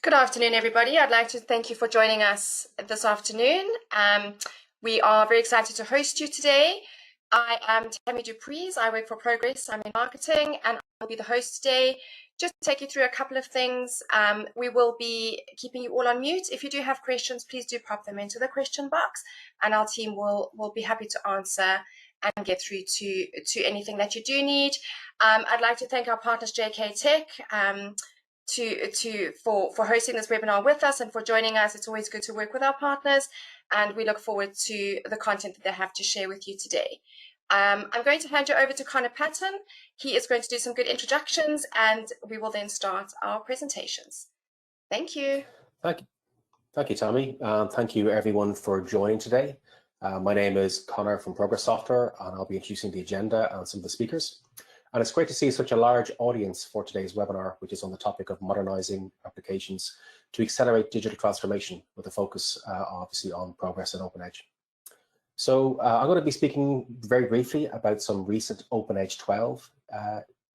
Good afternoon, everybody. I'd like to thank you for joining us this afternoon. We are very excited to host you today. I am Tammy Dupreez. I work for Progress. I'm in marketing, and I will be the host today. Just to take you through a couple of things, we will be keeping you all on mute. If you do have questions, please do pop them into the question box, and our team will be happy to answer and get through to anything that you do need. I'd like to thank our partners, JK Tech, for hosting this webinar with us and for joining us. It's always good to work with our partners, and we look forward to the content that they have to share with you today. I'm going to hand you over to Connor Patton. He is going to do some good introductions, and we will then start our presentations. Thank you. Thank you, Tammy. Thank you, everyone, for joining today. My name is Connor from Progress Software, and I'll be introducing the agenda and some of the speakers. And it's great to see such a large audience for today's webinar, which is on the topic of modernizing applications to accelerate digital transformation with a focus obviously on Progress and OpenEdge. So I'm going to be speaking very briefly about some recent OpenEdge 12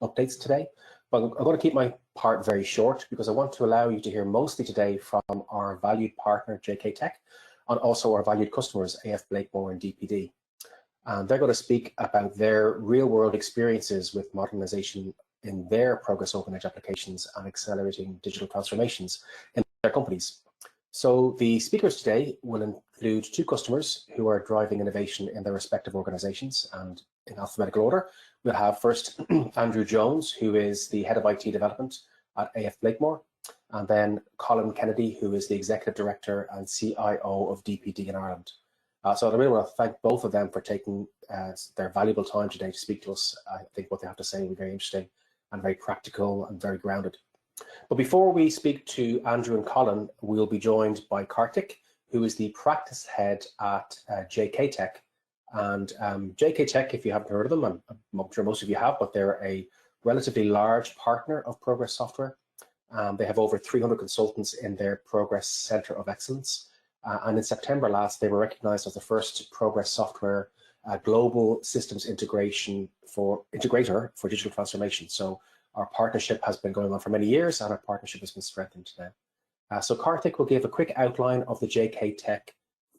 updates today, but I'm going to keep my part very short because I want to allow you to hear mostly today from our valued partner, JK Tech, and also our valued customers, AFB and DPD. And they're going to speak about their real-world experiences with modernization in their Progress OpenEdge applications and accelerating digital transformations in their companies. So the speakers today will include two customers who are driving innovation in their respective organizations, and in alphabetical order. We'll have first Andrew Jones, who is the head of IT development at AF Blakemore, and then Colin Kennedy, who is the executive director and CIO of DPD in Ireland. So I really want to thank both of them for taking their valuable time today to speak to us. I think what they have to say will be very interesting and very practical and very grounded. But before we speak to Andrew and Colin, we'll be joined by Kartik, who is the practice head at JK Tech. And JK Tech, if you haven't heard of them, I'm sure most of you have, but they're a relatively large partner of Progress Software. They have over 300 consultants in their Progress Center of Excellence. And in September last, they were recognized as the first Progress Software global systems integrator for digital transformation. So our partnership has been going on for many years, and our partnership has been strengthened now. So Kartik will give a quick outline of the JK Tech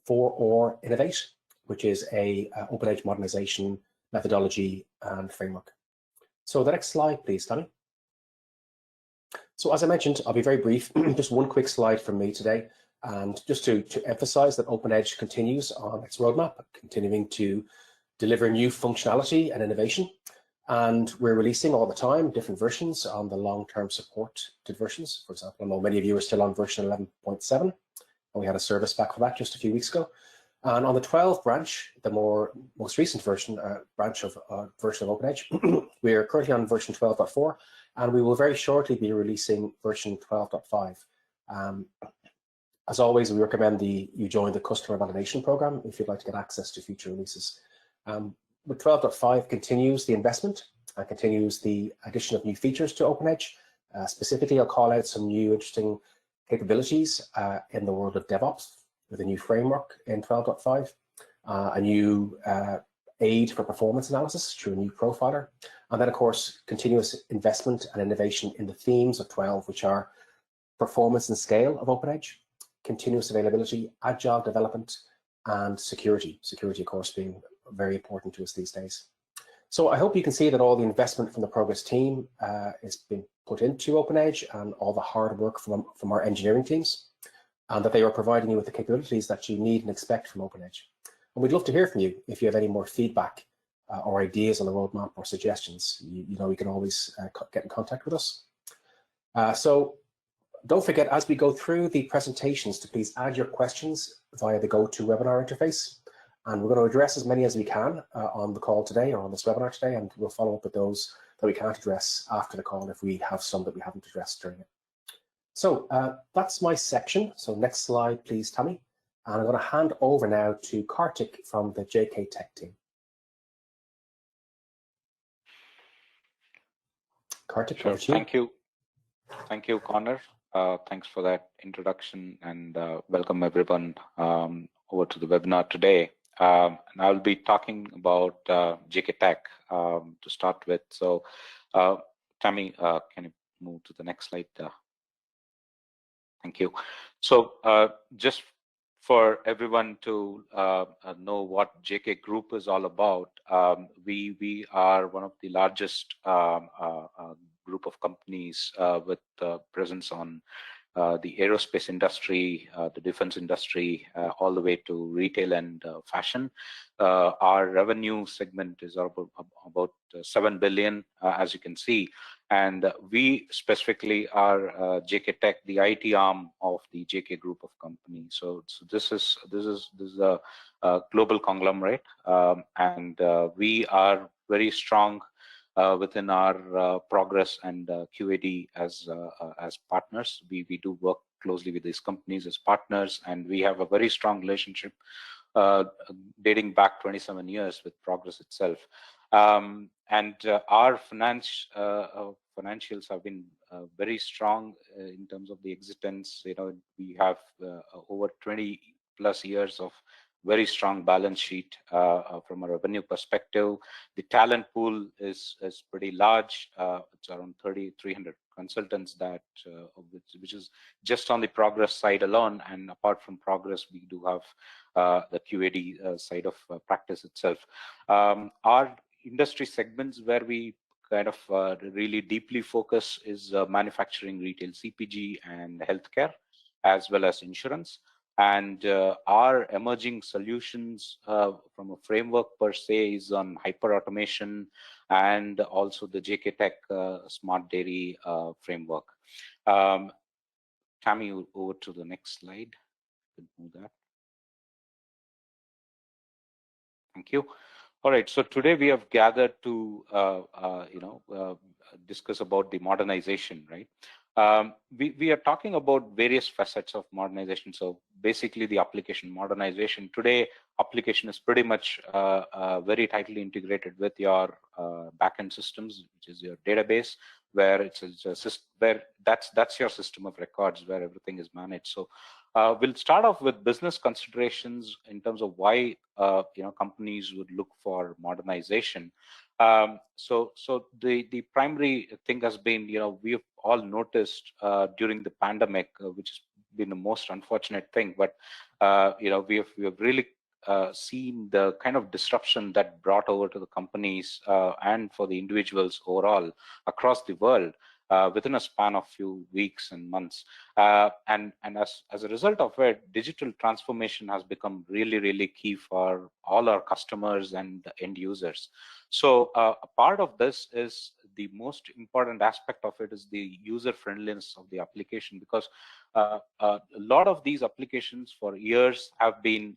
4OR Innovate, which is a OpenEdge modernization methodology and framework. So the next slide, please, Tommy. So as I mentioned, I'll be very brief, just one quick slide from me today. And just to emphasize that OpenEdge continues on its roadmap, continuing to deliver new functionality and innovation. And we're releasing all the time different versions on the long-term supported versions. For example, I know many of you are still on version 11.7, and we had a service back for that just a few weeks ago. And on the 12 branch, the most recent version of OpenEdge, we are currently on version 12.4, and we will very shortly be releasing version 12.5. As always, we recommend you join the customer validation program if you'd like to get access to future releases. But 12.5 continues the investment and continues the addition of new features to OpenEdge. Specifically, I'll call out some new interesting capabilities in the world of DevOps with a new framework in 12.5, a new aid for performance analysis through a new profiler, and then, of course, continuous investment and innovation in the themes of 12, which are performance and scale of OpenEdge, continuous availability, agile development, and security. Security, of course, being very important to us these days. So I hope you can see that all the investment from the Progress team is being put into OpenEdge and all the hard work from our engineering teams, and that they are providing you with the capabilities that you need and expect from OpenEdge. And we'd love to hear from you if you have any more feedback or ideas on the roadmap or suggestions. You know, you can always get in contact with us. So don't forget, as we go through the presentations, to please add your questions via the GoToWebinar interface. And we're going to address as many as we can on the call today or on this webinar today, and we'll follow up with those that we can't address after the call if we have some that we haven't addressed during it. So that's my section. So next slide, please, Tammy. And I'm going to hand over now to Kartik from the JK Tech team. Kartik, sure. Thank you. Thank you, Connor. Thanks for that introduction, and welcome everyone over to the webinar today. And I'll be talking about JK Tech to start with. So Tammy, can you move to the next slide? Thank you. So just for everyone to know what JK Group is all about, we are one of the largest group of companies with presence on the aerospace industry, the defense industry, all the way to retail and fashion. Our revenue segment is about 7 billion, as you can see, and we specifically are JK Tech, the IT arm of the JK Group of companies. So this is a global conglomerate, and we are very strong within our Progress and QAD as partners. We do work closely with these companies as partners, and we have a very strong relationship dating back 27 years with Progress itself. And our financials have been very strong in terms of the existence. You know, we have over 20+ years of very strong balance sheet from a revenue perspective. The talent pool is pretty large. It's around 300 consultants that which is just on the Progress side alone. And apart from Progress, we do have the QAD side of practice itself. Our industry segments where we kind of really deeply focus is manufacturing, retail, CPG, and healthcare, as well as insurance. And our emerging solutions from a framework per se is on hyper automation and also the JK Tech Smart Dairy framework. Tammy, over to the next slide. Move that. Thank you. All right, so today we have gathered to discuss about the modernization, right? We are talking about various facets of modernization. So basically the application modernization. Today, application is pretty much very tightly integrated with your backend systems, which is your database, where it's a system where that's your system of records where everything is managed. So we'll start off with business considerations in terms of why companies would look for modernization. So the primary thing has been, we've all noticed during the pandemic, which has been the most unfortunate thing, but we have really seen the kind of disruption that brought over to the companies and for the individuals overall across the world within a span of few weeks and months. And as a result of it, digital transformation has become really, really key for all our customers and the end users. So a part of this is the most important aspect of it is the user friendliness of the application, because a lot of these applications for years have been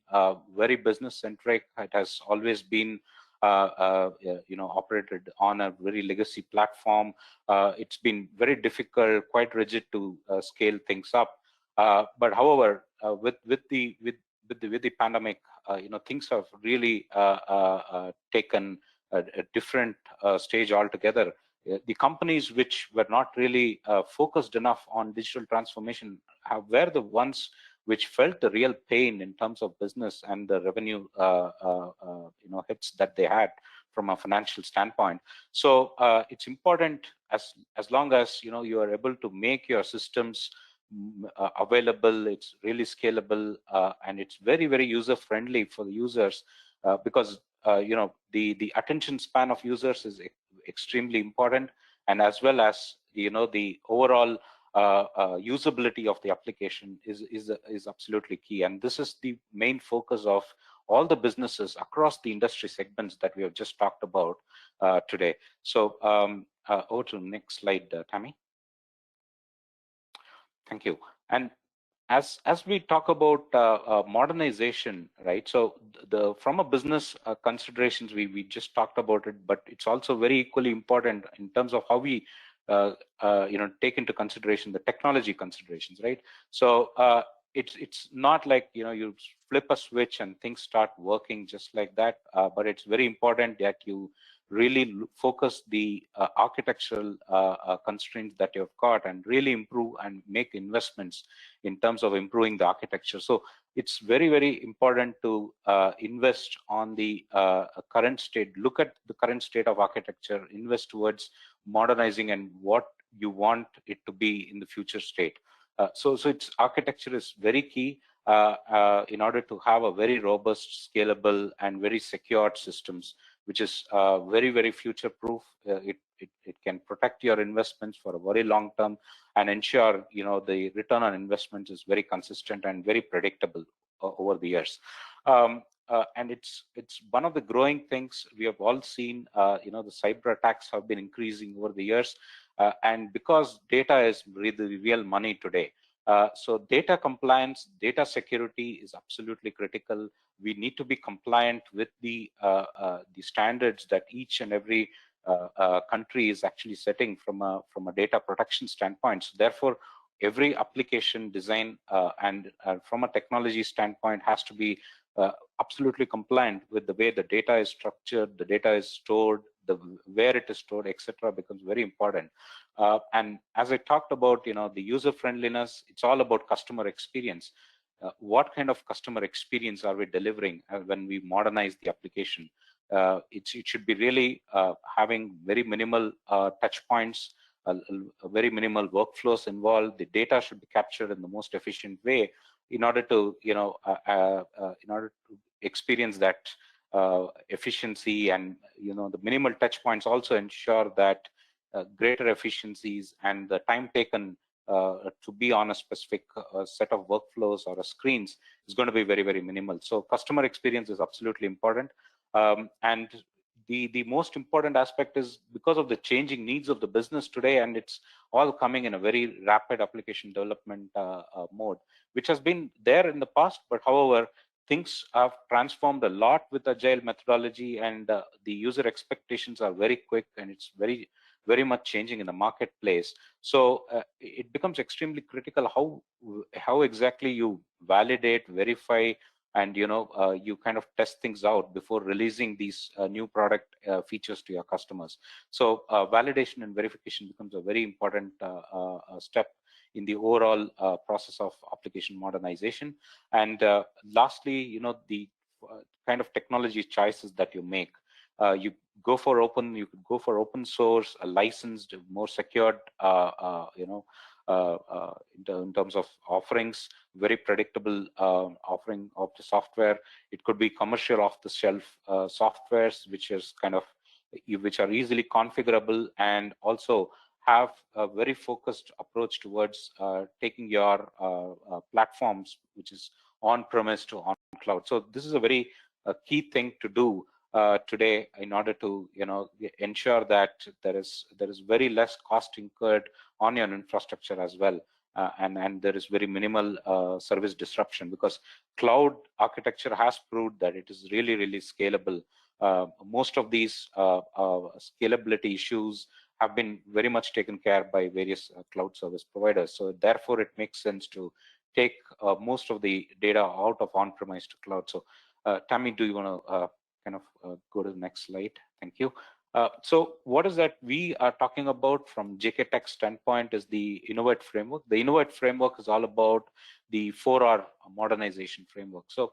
very business centric. It has always been operated on a very legacy platform. It's been very difficult, quite rigid to scale things up. But however, with the pandemic, things have really taken a different stage altogether. The companies which were not really focused enough on digital transformation were the ones which felt the real pain in terms of business and the revenue hits that they had from a financial standpoint. So it's important as long as you are able to make your systems available, it's really scalable, and it's very, very user friendly for the users, because the attention span of users is extremely important, and as well as the overall usability of the application is absolutely key. And this is the main focus of all the businesses across the industry segments that we have just talked about today. So over to the next slide, Tammy. Thank you. And as we talk about modernization, right? So from a business considerations, we just talked about it, but it's also very equally important in terms of how we take into consideration the technology considerations, right? So it's not like you flip a switch and things start working just like that, but it's very important that you really focus the architectural constraints that you've got and really improve and make investments in terms of improving the architecture. So it's very, very important to invest on the current state, look at the current state of architecture, invest towards modernizing and what you want it to be in the future state. So its architecture is very key in order to have a very robust, scalable, and very secured systems, which is very future-proof. It can protect your investments for a very long term and ensure the return on investments is very consistent and very predictable over the years. And it's one of the growing things we have all seen. The cyber attacks have been increasing over the years, and because data is really real money today. So data compliance, data security is absolutely critical. We need to be compliant with the standards that each and every country is actually setting from a data protection standpoint. So therefore, every application design and from a technology standpoint has to be absolutely compliant with the way the data is structured, the data is stored, where it is stored, etc. becomes very important. And as I talked about, the user friendliness, it's all about customer experience. What kind of customer experience are we delivering when we modernize the application? It should be really having very minimal touch points, very minimal workflows involved. The data should be captured in the most efficient way in order to, experience that efficiency, and the minimal touch points also ensure that greater efficiencies and the time taken to be on a specific set of workflows or screens is going to be very minimal. So customer experience is absolutely important. And the most important aspect is because of the changing needs of the business today, and it's all coming in a very rapid application development mode, which has been there in the past, but however, things have transformed a lot with agile methodology, and the user expectations are very quick, and it's very much changing in the marketplace. So it becomes extremely critical how exactly you validate, verify, and you kind of test things out before releasing these new product features to your customers. So validation and verification becomes a very important step in the overall process of application modernization. And lastly, the kind of technology choices that you make. You go for open, you could go for open source, a licensed, more secured, in terms of offerings, very predictable offering of the software. It could be commercial off-the-shelf softwares, which are easily configurable, and also have a very focused approach towards taking your platforms, which is on-premise to on-cloud. So this is a very key thing to do today in order to ensure that there is very less cost incurred on your infrastructure as well, and there is very minimal service disruption, because cloud architecture has proved that it is really scalable. Most of these scalability issues have been very much taken care by various cloud service providers. So therefore, it makes sense to take most of the data out of on-premise to cloud. So Tammy, do you want to go to the next slide? Thank you. So what is that we are talking about from JK Tech standpoint is the Innovate framework. The Innovate framework is all about the 4R modernization framework. So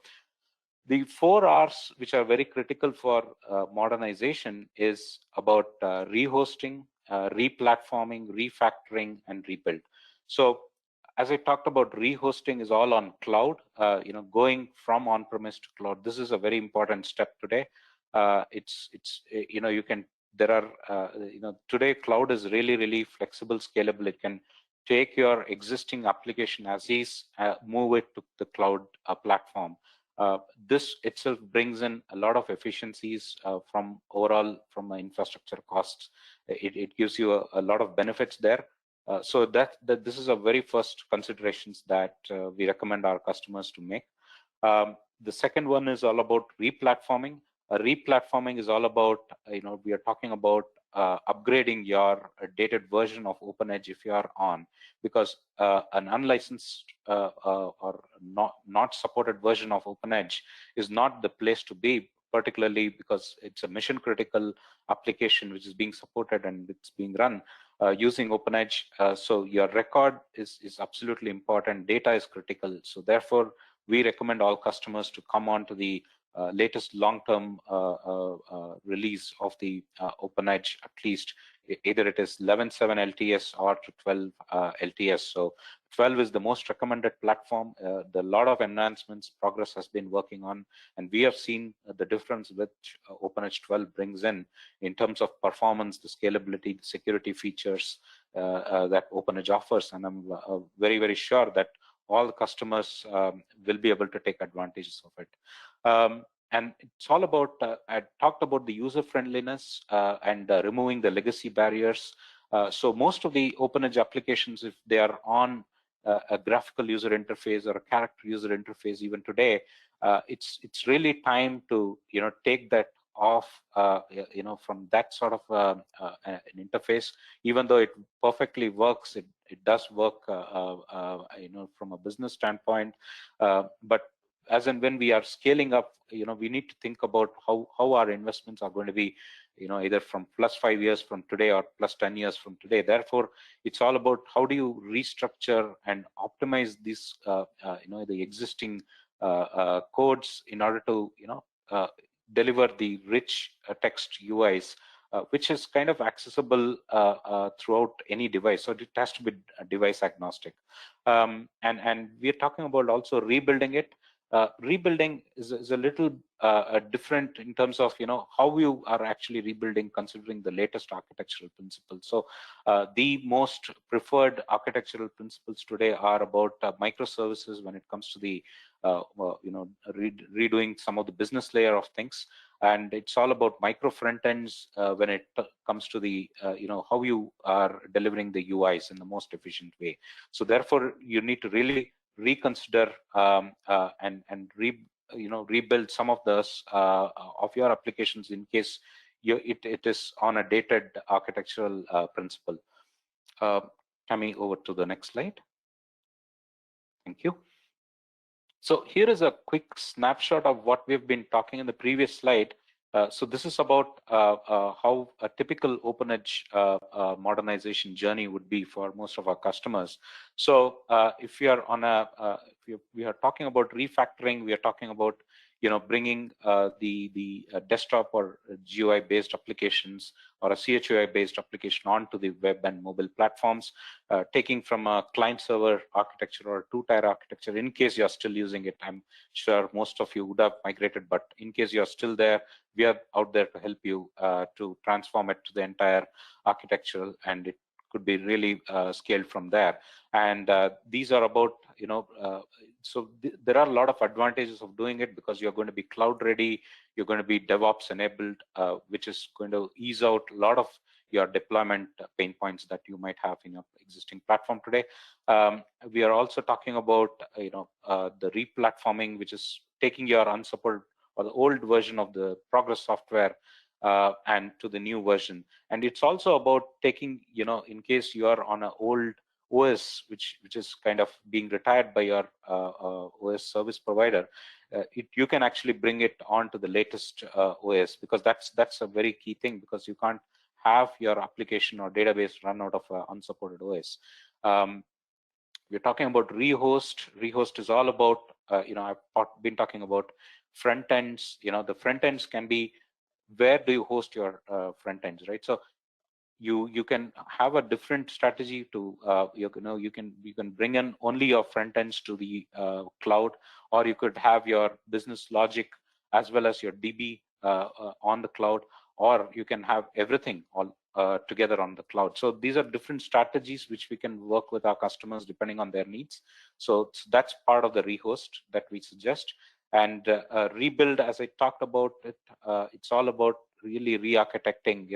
the 4 R's, which are very critical for modernization, is about rehosting, replatforming, refactoring, and rebuild. So as I talked about, rehosting is all on cloud, going from on-premise to cloud. This is a very important step today. Today cloud is really flexible, scalable. It can take your existing application as is, move it to the cloud platform. This itself brings in a lot of efficiencies from an infrastructure costs. It gives you a lot of benefits there. So that this is a very first considerations that we recommend our customers to make. The second one is all about replatforming. Replatforming is all about, we are talking about upgrading your dated version of OpenEdge if you are on, because an unlicensed or not supported version of OpenEdge is not the place to be, particularly because it's a mission critical application which is being supported and it's being run using OpenEdge. So your record is absolutely important. Data is critical. So therefore, we recommend all customers to come on to the latest long-term release of the OpenEdge, at least either it is 11.7 LTS or to 12 LTS. So 12 is the most recommended platform. The lot of enhancements Progress has been working on, and we have seen the difference which OpenEdge 12 brings in terms of performance, the scalability, the security features that OpenEdge offers. And I'm very, very sure that all customers will be able to take advantages of it. And it's all about, I talked about the user friendliness and removing the legacy barriers. So most of the OpenEdge applications, if they are on a graphical user interface or a character user interface even today, it's really time to take that off from that sort of an interface. Even though it perfectly works, it does work from a business standpoint, but as and when we are scaling up, we need to think about how our investments are going to be, either from +5 years from today or +10 years from today. Therefore, it's all about how do you restructure and optimize these, the existing codes in order to, deliver the rich text UIs, which is kind of accessible throughout any device. So it has to be device agnostic. And we are talking about also rebuilding it. Rebuilding is a little different in terms of how you are actually rebuilding, considering the latest architectural principles. So the most preferred architectural principles today are about microservices when it comes to the redoing some of the business layer of things, and it's all about micro front ends when it comes to the how you are delivering the UIs in the most efficient way. So therefore, you need to really reconsider and rebuild some of those of your applications in case it is on a dated architectural principle. Tammy, over to the next slide. Thank you. So here is a quick snapshot of what we've been talking in the previous slide. So this is about how a typical OpenEdge modernization journey would be for most of our customers. So if we are on if we are talking about refactoring, we are talking about bringing the desktop or GUI based applications or a CHUI based application onto the web and mobile platforms, taking from a client server architecture or a two-tier architecture. In case you're still using it, I'm sure most of you would have migrated, but in case you're still there, we are out there to help you to transform it to the entire architectural, and it could be really scaled from there. And these are about so there are a lot of advantages of doing it, because you're going to be cloud ready, you're going to be DevOps enabled, which is going to ease out a lot of your deployment pain points that you might have in your existing platform today. We are also talking about the replatforming, which is taking your unsupported or the old version of the Progress software and to the new version. And it's also about taking, in case you are on an old OS, which is kind of being retired by your OS service provider, you can actually bring it on to the latest OS, because that's a very key thing, because you can't have your application or database run out of unsupported OS. We're talking about rehost. Rehost is all about, I've been talking about front ends. The front ends can be, where do you host your front ends, right? So you can have a different strategy to you can bring in only your front ends to the cloud, or you could have your business logic as well as your DB on the cloud, or you can have everything all together on the cloud. So these are different strategies which we can work with our customers depending on their needs. So that's part of the rehost that we suggest. And rebuild, as I talked about it, it's all about really re-architecting.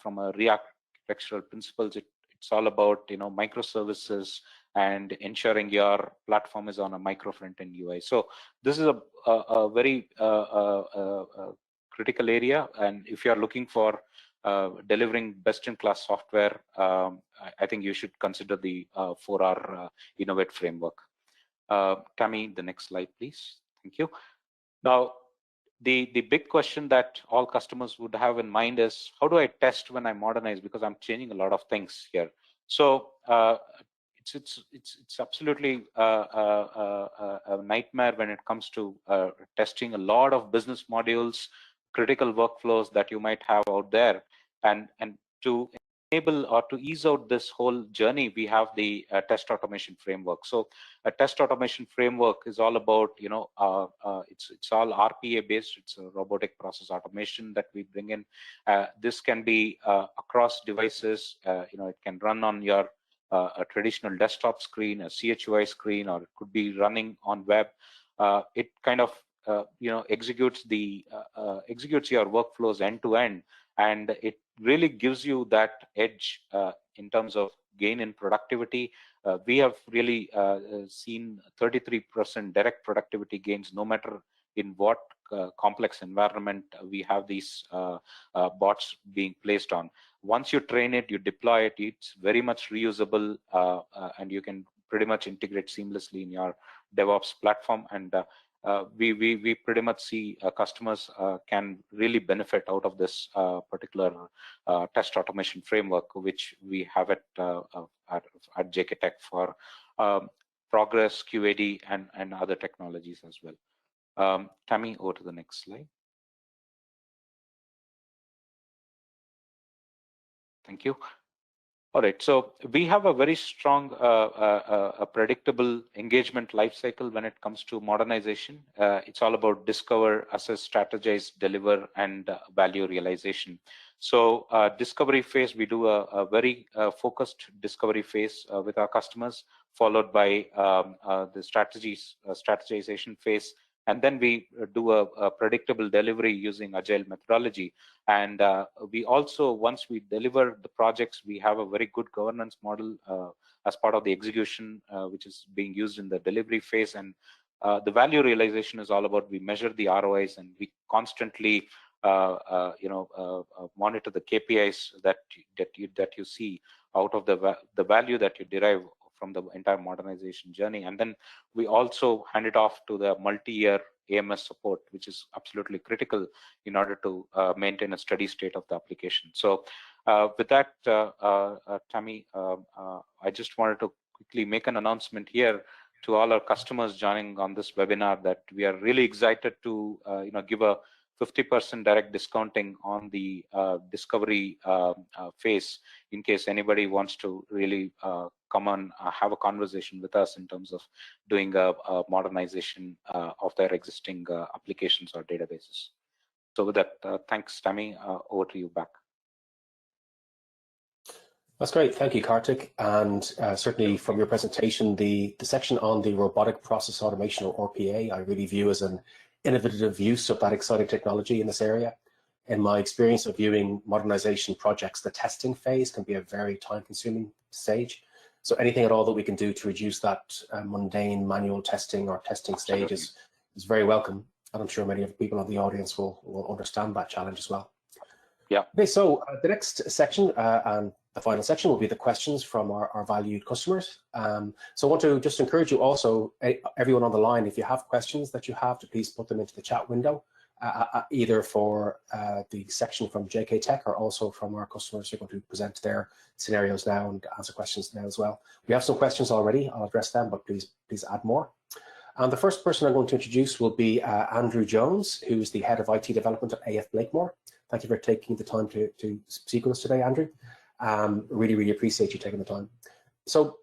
From a re-architectural principles, it's all about microservices and ensuring your platform is on a micro front-end UI. So this is a very critical area, and if you are looking for delivering best-in-class software, I think you should consider the 4R Innovate framework. Tammy, the next slide, please. Thank you. Now, the big question that all customers would have in mind is, how do I test when I modernize? Because I'm changing a lot of things here. So it's absolutely a nightmare when it comes to testing a lot of business modules, critical workflows that you might have out there, and to enable or to ease out this whole journey, we have the test automation framework. So a test automation framework is all about, it's all RPA based. It's a robotic process automation that we bring in. This can be across devices. It can run on your a traditional desktop screen, a CHUI screen, or it could be running on web. It kind of executes your workflows end to end, and it really gives you that edge in terms of gain in productivity. We have really seen 33% direct productivity gains, no matter in what complex environment we have these bots being placed on. Once you train it, you deploy it, it's very much reusable, and you can pretty much integrate seamlessly in your DevOps platform. And we pretty much see customers can really benefit out of this particular test automation framework, which we have at JK Tech for Progress, QAD, and other technologies as well. Tammy, over to the next slide. Thank you. All right, so we have a very strong, predictable engagement lifecycle when it comes to modernization. It's all about discover, assess, strategize, deliver, and value realization. So discovery phase, we do a very focused discovery phase with our customers, followed by the strategization phase. And then we do a predictable delivery using agile methodology. And we also, once we deliver the projects, we have a very good governance model as part of the execution, which is being used in the delivery phase. And the value realization is all about, we measure the ROIs, and we constantly monitor the KPIs that you see out of the value that you derive from the entire modernization journey. And then we also hand it off to the multi-year AMS support, which is absolutely critical in order to maintain a steady state of the application. So with that, Tammy, I just wanted to quickly make an announcement here to all our customers joining on this webinar that we are really excited to give a 50% direct discounting on the discovery phase, in case anybody wants to really come on have a conversation with us in terms of doing a modernization of their existing applications or databases. So with that, thanks, Tammy. Over to you back. That's great. Thank you, Kartik. And certainly from your presentation, the section on the robotic process automation, or RPA, I really view as an innovative use of that exciting technology in this area. In my experience of viewing modernization projects, the testing phase can be a very time-consuming stage. So anything at all that we can do to reduce that mundane manual testing or testing stage is very welcome. And I'm sure many of the people in the audience will understand that challenge as well. Yeah. Okay, so the next section and the final section will be the questions from our valued customers. So I want to just encourage you also, everyone on the line, if you have questions that you have, to please put them into the chat window, either for the section from JK Tech or also from our customers who are going to present their scenarios now and answer questions now as well. We have some questions already. I'll address them, but please add more. And the first person I'm going to introduce will be Andrew Jones, who's the head of IT development at AF Blakemore. Thank you for taking the time to speak with us today, Andrew. Really appreciate you taking the time. So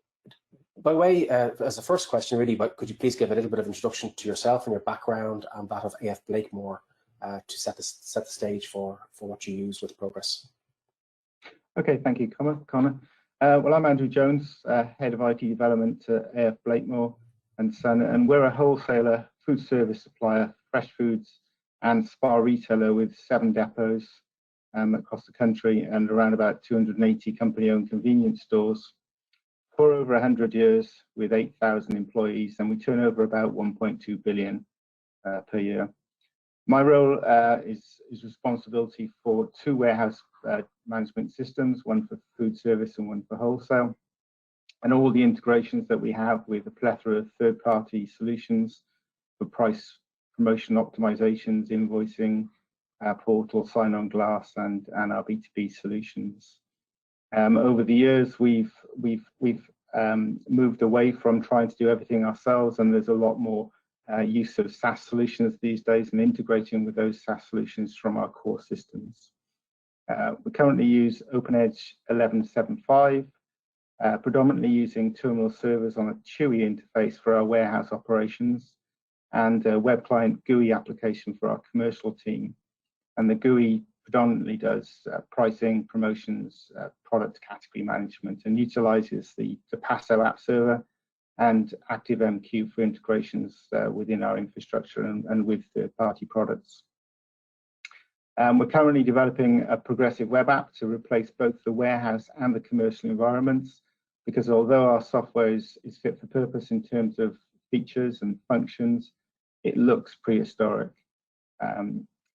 by way, as a first question, really, but could you please give a little bit of introduction to yourself and your background and that of AF Blakemore to set the stage for what you use with Progress? Okay, thank you, Connor. Well, I'm Andrew Jones, head of IT development at AF Blakemore and Son, and we're a wholesaler, food service supplier, fresh foods, and spa retailer with 7 depots across the country and around about 280 company-owned convenience stores for over 100 years with 8,000 employees, and we turn over about 1.2 billion per year. My role is responsibility for 2 warehouse management systems, one for food service and one for wholesale, and all the integrations that we have with a plethora of third-party solutions for price promotion optimizations, invoicing, portal, sign-on glass, and our B2B solutions. Over the years, we've moved away from trying to do everything ourselves, and there's a lot more use of SaaS solutions these days and integrating with those SaaS solutions from our core systems. We currently use OpenEdge 11.7.5, predominantly using terminal servers on a Chewy interface for our warehouse operations, and a web client GUI application for our commercial team. And the GUI predominantly does pricing, promotions, product category management, and utilizes the Passo app server and ActiveMQ for integrations within our infrastructure and with third-party products. We're currently developing a progressive web app to replace both the warehouse and the commercial environments, because although our software is fit for purpose in terms of features and functions, it looks prehistoric.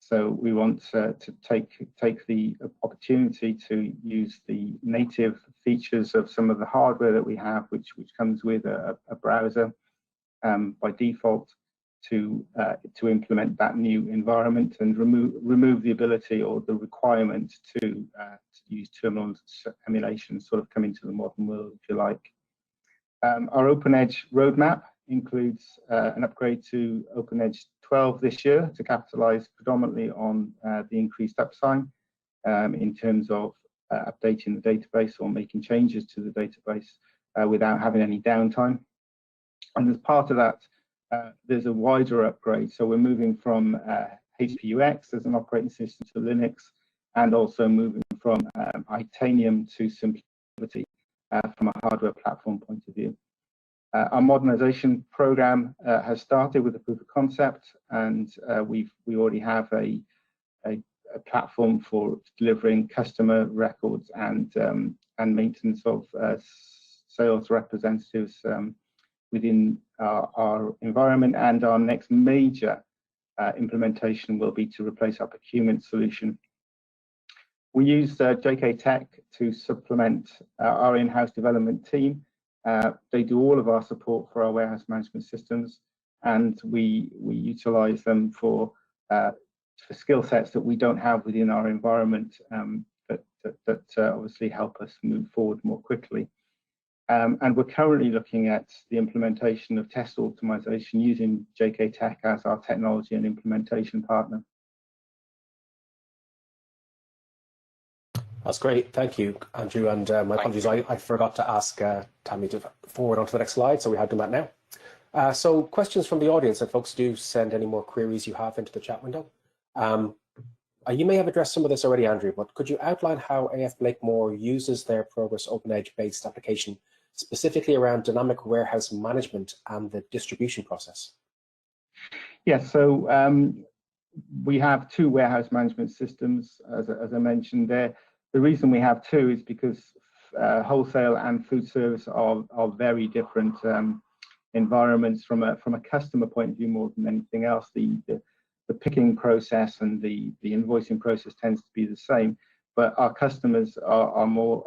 So we want to take the opportunity to use the native features of some of the hardware that we have, which comes with a browser by default, to implement that new environment and remove the ability or the requirement to use terminal emulation, sort of come into the modern world, if you like. Our OpenEdge roadmap includes an upgrade to OpenEdge 12 this year to capitalize predominantly on the increased uptime in terms of updating the database or making changes to the database without having any downtime. And as part of that, there's a wider upgrade. So we're moving from HPUX as an operating system to Linux, and also moving from Itanium to Simplicity from a hardware platform point of view. Our modernization program has started with a proof of concept, and we already have a platform for delivering customer records and maintenance of sales representatives within our environment. And our next major implementation will be to replace our procurement solution. We use JK Tech to supplement our in-house development team. They do all of our support for our warehouse management systems, and we utilize them for skill sets that we don't have within our environment, that obviously help us move forward more quickly. And we're currently looking at the implementation of test optimization using JK Tech as our technology and implementation partner. That's great, thank you, Andrew. And my apologies, I forgot to ask Tammy to forward on to the next slide, so we have done that now. So questions from the audience, and folks, do send any more queries you have into the chat window. You may have addressed some of this already, Andrew, but could you outline how AF Blakemore uses their Progress OpenEdge based application specifically around dynamic warehouse management and the distribution process? Yes, so we have two warehouse management systems, as I mentioned there. The reason we have two is because wholesale and food service are very different environments from a customer point of view more than anything else. The picking process and the invoicing process tends to be the same, but our customers are more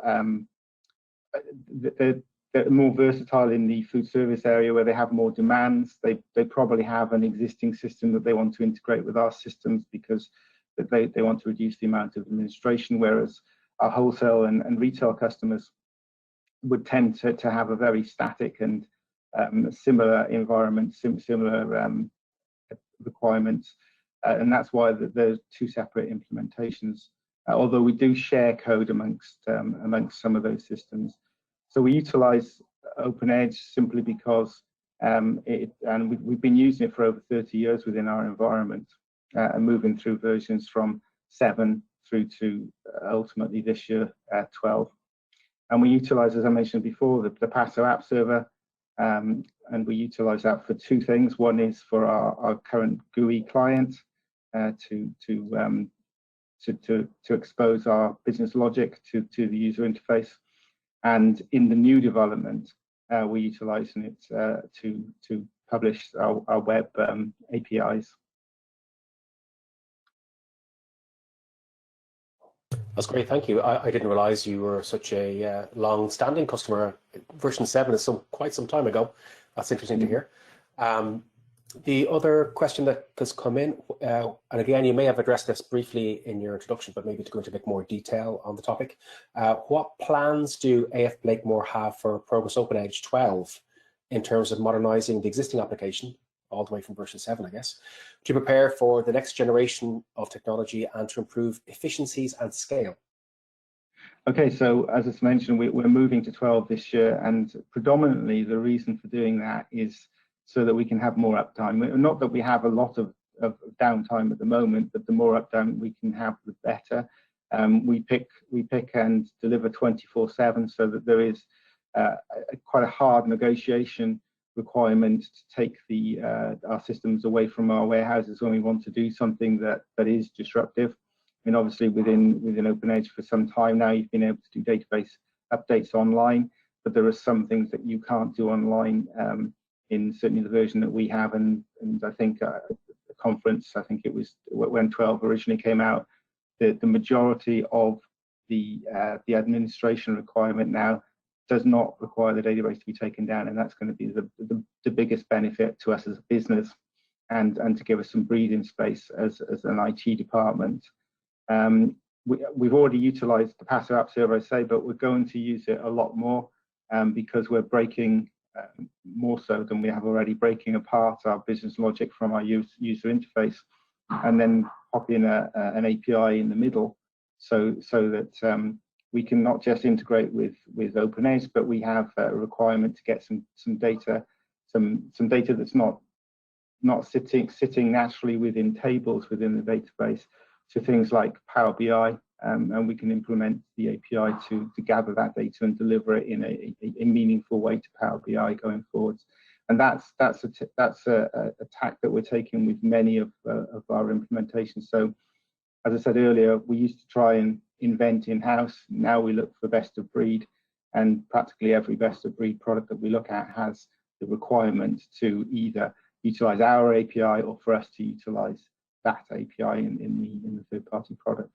they're more versatile in the food service area, where they have more demands. They probably have an existing system that they want to integrate with our systems because they want to reduce the amount of administration, whereas our wholesale and retail customers would tend to have a very static and similar environment, similar requirements, and that's why there's two separate implementations, although we do share code amongst some of those systems. So we utilize OpenEdge simply because we've been using it for over 30 years within our environment, and moving through versions from 7 through to ultimately this year 12. And we utilize, as I mentioned before, the Passo app server, and we utilize that for two things. One is for our current GUI client to expose our business logic to the user interface. And in the new development, we're utilizing it to publish our web APIs. That's great, thank you. I didn't realize you were such a long-standing customer. Version 7 is quite some time ago. That's interesting to hear. The other question that has come in, and again, you may have addressed this briefly in your introduction, but maybe to go into a bit more detail on the topic. What plans do AF Blakemore have for Progress OpenEdge 12 in terms of modernising the existing application, all the way from version 7, I guess, to prepare for the next generation of technology and to improve efficiencies and scale? Okay, so as I mentioned, we're moving to 12 this year, and predominantly the reason for doing that is so that we can have more uptime. Not that we have a lot of downtime at the moment, but the more uptime we can have, the better. We pick and deliver 24/7, so that there is quite a hard negotiation requirement to take our systems away from our warehouses when we want to do something that is disruptive. I mean, obviously within OpenEdge for some time now, you've been able to do database updates online, but there are some things that you can't do online in certainly the version that we have. And I think the conference, I think it was when 12 originally came out, the majority of the administration requirement now does not require the database to be taken down, and that's going to be the biggest benefit to us as a business, and to give us some breathing space as an IT department. We've already utilized the passive app server, I say, but we're going to use it a lot more because we're breaking more so than we have already, breaking apart our business logic from our user interface, and then pop in an API in the middle, so that we can not just integrate with OpenEdge, but we have a requirement to get some data that's not sitting naturally within tables within the database, to things like Power BI, and we can implement the API to gather that data and deliver it in a meaningful way to Power BI going forwards. And that's a tack that we're taking with many of our implementations. So, as I said earlier, we used to try and invent in-house. Now we look for best of breed, and practically every best of breed product that we look at has the requirement to either utilize our API or for us to utilize that API in the third-party product.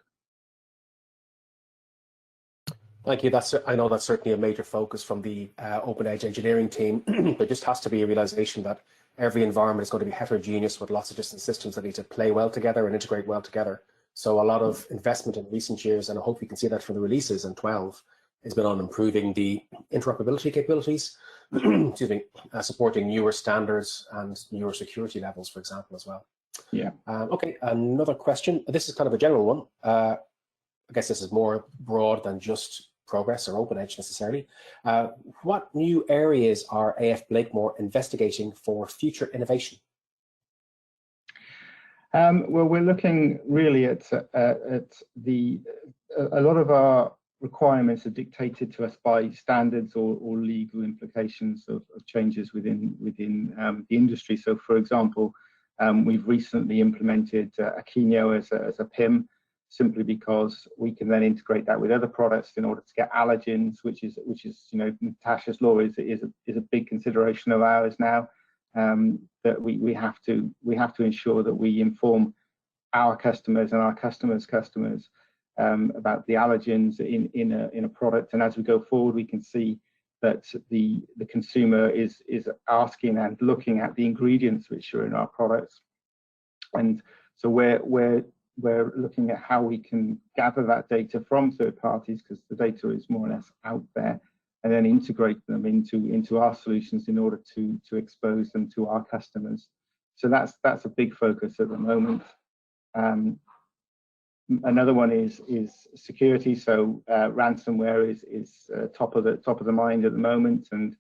Thank you. I know that's certainly a major focus from the OpenEdge engineering team. There just has to be a realization that every environment is going to be heterogeneous with lots of different systems that need to play well together and integrate well together. So a lot of investment in recent years, and I hope you can see that from the releases in 12, has been on improving the interoperability capabilities, excuse me, supporting newer standards and newer security levels, for example, as well. Yeah. Okay, another question. This is kind of a general one. I guess this is more broad than just Progress or OpenEdge necessarily. What new areas are AF Blakemore investigating for future innovation? Well, we're looking really at a lot of our requirements are dictated to us by standards or legal implications of changes within the industry. So, for example, we've recently implemented Kendo as a PIM, simply because we can then integrate that with other products in order to get allergens, which is Natasha's law is a big consideration of ours now. That we have to ensure that we inform our customers and our customers' customers about the allergens in a product, and as we go forward, we can see that the consumer is asking and looking at the ingredients which are in our products, and so we're looking at how we can gather that data from third parties, because the data is more or less out there, and then integrate them into our solutions in order to expose them to our customers. So that's a big focus at the moment. Another one is security. So ransomware is top of the mind at the moment, and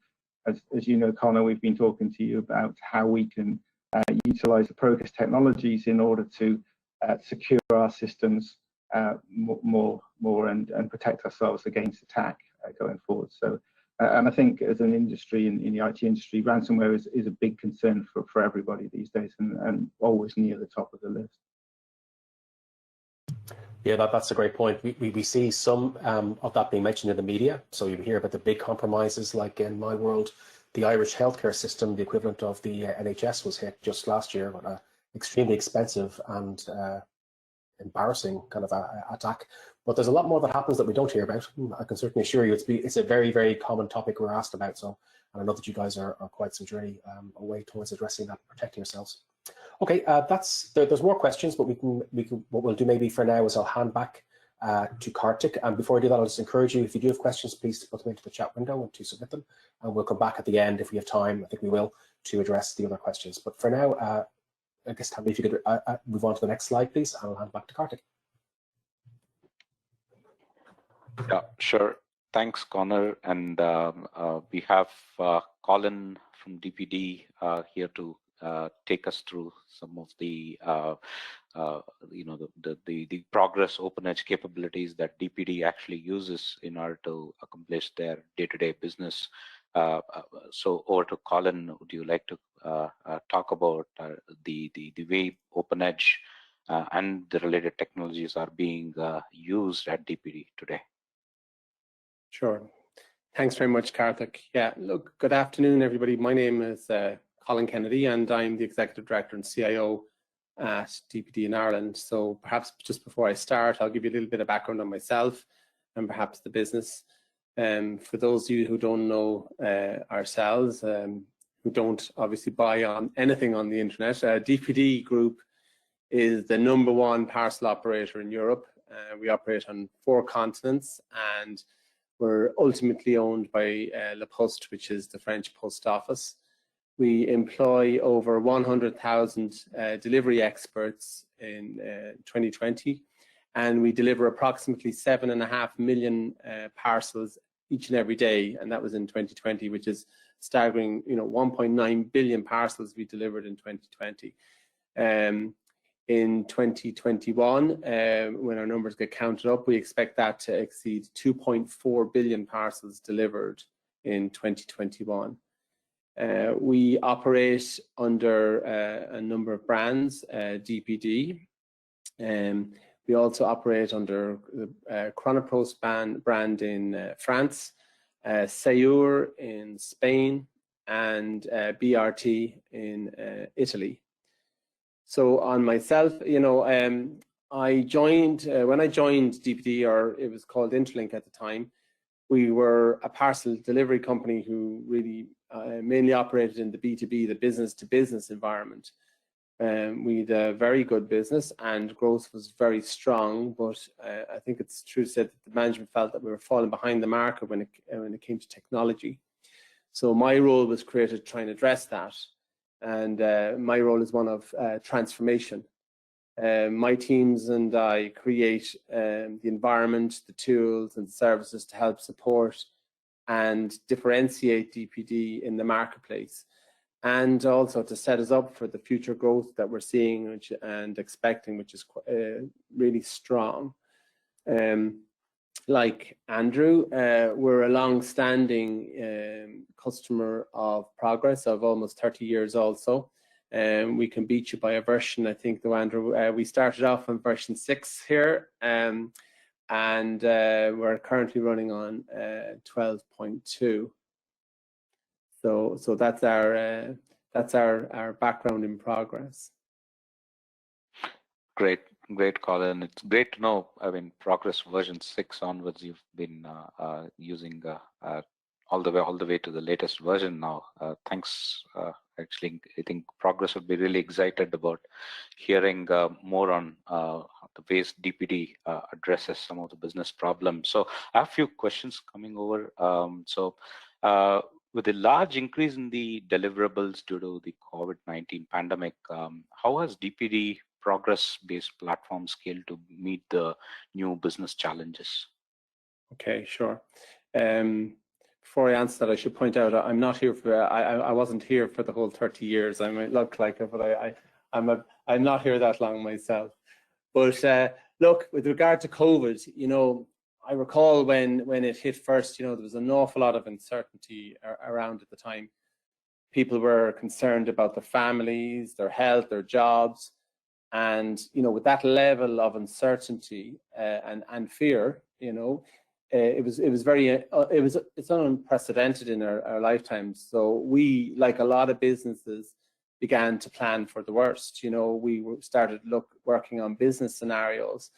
as you know, Connor, we've been talking to you about how we can utilize the Progress technologies in order to secure our systems more and protect ourselves against attack going forward. So, and I think as an industry in the IT industry, ransomware is a big concern for everybody these days, and always near the top of the list. Yeah, that's a great point. We see some of that being mentioned in the media. So you hear about the big compromises, like in my world, the Irish healthcare system, the equivalent of the NHS, was hit just last year with an extremely expensive and embarrassing kind of attack. But there's a lot more that happens that we don't hear about. I can certainly assure you it's a very, very common topic we're asked about. So, and I know that you guys are quite some journey away towards addressing that, protecting yourselves. Okay, there's more questions, but we can what we'll do maybe for now is I'll hand back to Kartik. And before I do that, I'll just encourage you, if you do have questions, please put them into the chat window and to submit them. And we'll come back at the end if we have time. I think we will, to address the other questions. But for now, I guess, Tammy, if you could move on to the next slide, please, and I'll hand back to Kartik. Yeah, sure. Thanks, Connor. And we have Colin from DPD here to take us through some of the the Progress OpenEdge capabilities that DPD actually uses in order to accomplish their day-to-day business. So over to Colin. Would you like to talk about the way OpenEdge and the related technologies are being used at DPD today? Sure. Thanks very much, Kartik. Yeah, look, good afternoon, everybody. My name is Colin Kennedy, and I'm the Executive Director and CIO at DPD in Ireland. So perhaps just before I start, I'll give you a little bit of background on myself and perhaps the business. For those of you who don't know ourselves, who don't obviously buy on anything on the internet, DPD Group is the #1 parcel operator in Europe. We operate on 4 continents, and we're ultimately owned by La Poste, which is the French post office. We employ over 100,000 delivery experts in 2020, and we deliver approximately 7.5 million parcels each and every day, and that was in 2020, which is staggering. 1.9 billion parcels we delivered in 2020. In 2021, when our numbers get counted up, we expect that to exceed 2.4 billion parcels delivered in 2021. We operate under a number of brands, DPD. We also operate under the Chronopost brand in France, Seur in Spain, and BRT in Italy. So on myself, I joined, when I joined DPD, or it was called Interlink at the time, we were a parcel delivery company who really mainly operated in the B2B, the business-to-business environment. We had a very good business and growth was very strong, but I think it's true to say that the management felt that we were falling behind the market when it came to technology. So my role was created to try and address that. And my role is one of transformation. My teams and I create the environment, the tools and services to help support and differentiate DPD in the marketplace, and also to set us up for the future growth that we're seeing and expecting, which is really strong. Like Andrew, we're a long-standing customer of Progress of almost 30 years also. We can beat you by a version, I think, though, Andrew. We started off on version 6 here, and we're currently running on 12.2. So that's our background in Progress. Great, Colin. It's great to know. I mean, Progress version 6 onwards, you've been using all the way to the latest version now. Thanks. Actually, I think Progress would be really excited about hearing more on the ways DPD addresses some of the business problems. So I have a few questions coming over. With a large increase in the deliverables due to the COVID-19 pandemic, how has DPD Progress-based platform scaled to meet the new business challenges? Okay, sure. Before I answer that, I should point out I'm not here for. I wasn't here for the whole 30 years. I might look like it, but I'm not here that long myself. But look, with regard to COVID, I recall when it hit first, there was an awful lot of uncertainty around at the time. People were concerned about their families, their health, their jobs. And with that level of uncertainty and fear, it's unprecedented in our lifetimes. So we, like a lot of businesses, began to plan for the worst. You know, we started working on business scenarios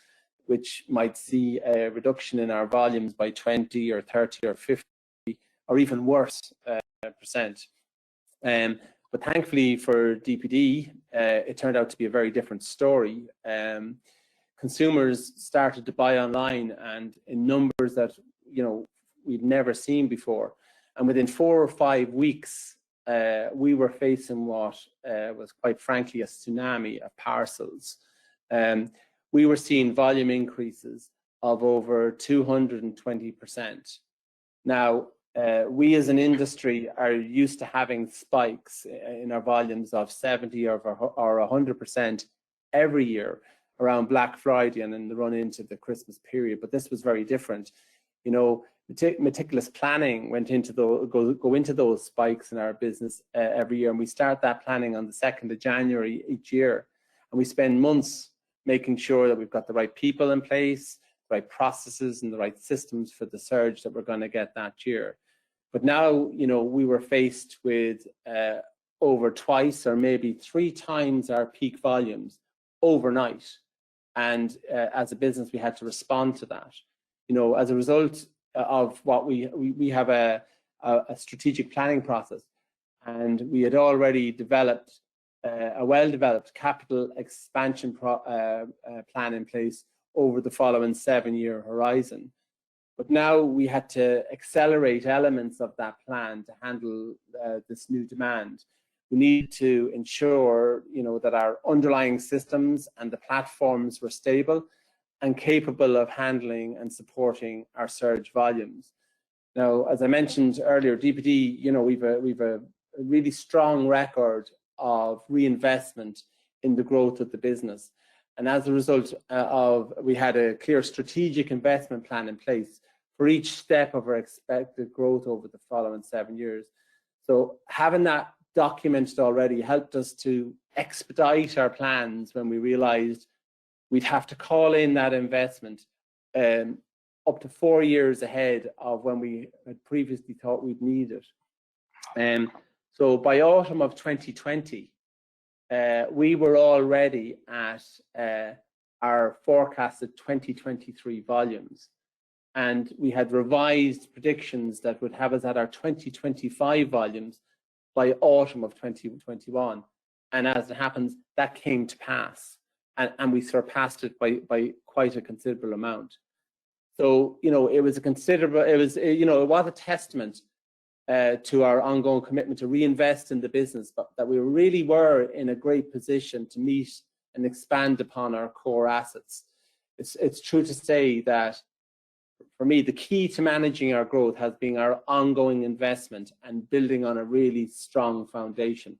which might see a reduction in our volumes by 20 or 30 or 50 or even worse percent. But thankfully for DPD, it turned out to be a very different story. Consumers started to buy online and in numbers that, you know, we'd never seen before. And within 4 or 5 weeks, we were facing what was quite frankly a tsunami of parcels. We were seeing volume increases of over 220%. Now, we as an industry are used to having spikes in our volumes of 70 or 100% every year around Black Friday and in the run into the Christmas period, but this was very different. You know, meticulous planning went into go into those spikes in our business every year, and we start that planning on the 2nd of January each year, and we spend months making sure that we've got the right people in place, the right processes and the right systems for the surge that we're going to get that year. But now, you know, we were faced with over twice or maybe 3 times our peak volumes overnight, and as a business we had to respond to that. You know, as a result of what we have a strategic planning process, and we had already developed a well-developed capital expansion plan in place over the following 7-year horizon. But now we had to accelerate elements of that plan to handle this new demand. We needed to ensure, you know, that our underlying systems and the platforms were stable and capable of handling and supporting our surge volumes. Now, as I mentioned earlier, DPD, you know, we've a really strong record of reinvestment in the growth of the business. And as a result we had a clear strategic investment plan in place for each step of our expected growth over the following 7 years. So having that documented already helped us to expedite our plans when we realized we'd have to call in that investment up to 4 years ahead of when we had previously thought we'd need it. So by autumn of 2020, we were already at our forecasted 2023 volumes, and we had revised predictions that would have us at our 2025 volumes by autumn of 2021. And as it happens, that came to pass, and we surpassed it by quite a considerable amount. So, you know, it was a testament to our ongoing commitment to reinvest in the business, but that we really were in a great position to meet and expand upon our core assets. It's true to say that for me, the key to managing our growth has been our ongoing investment and building on a really strong foundation.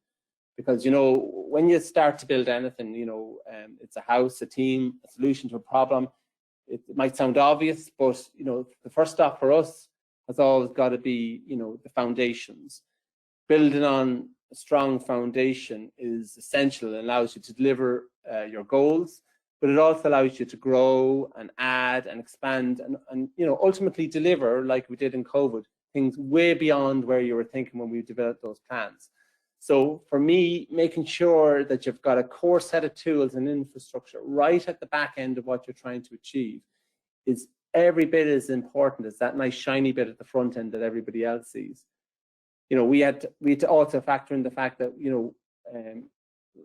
Because, you know, when you start to build anything, you know, it's a house, a team, a solution to a problem. It might sound obvious, but, you know, the first stop for us has always got to be, you know, the foundations. Building on a strong foundation is essential and allows you to deliver your goals, but it also allows you to grow and add and expand and you know, ultimately deliver, like we did in COVID, things way beyond where you were thinking when we developed those plans. So for me, making sure that you've got a core set of tools and infrastructure right at the back end of what you're trying to achieve is every bit as important as that nice shiny bit at the front end that everybody else sees. You know, we had to also factor in the fact that, you know,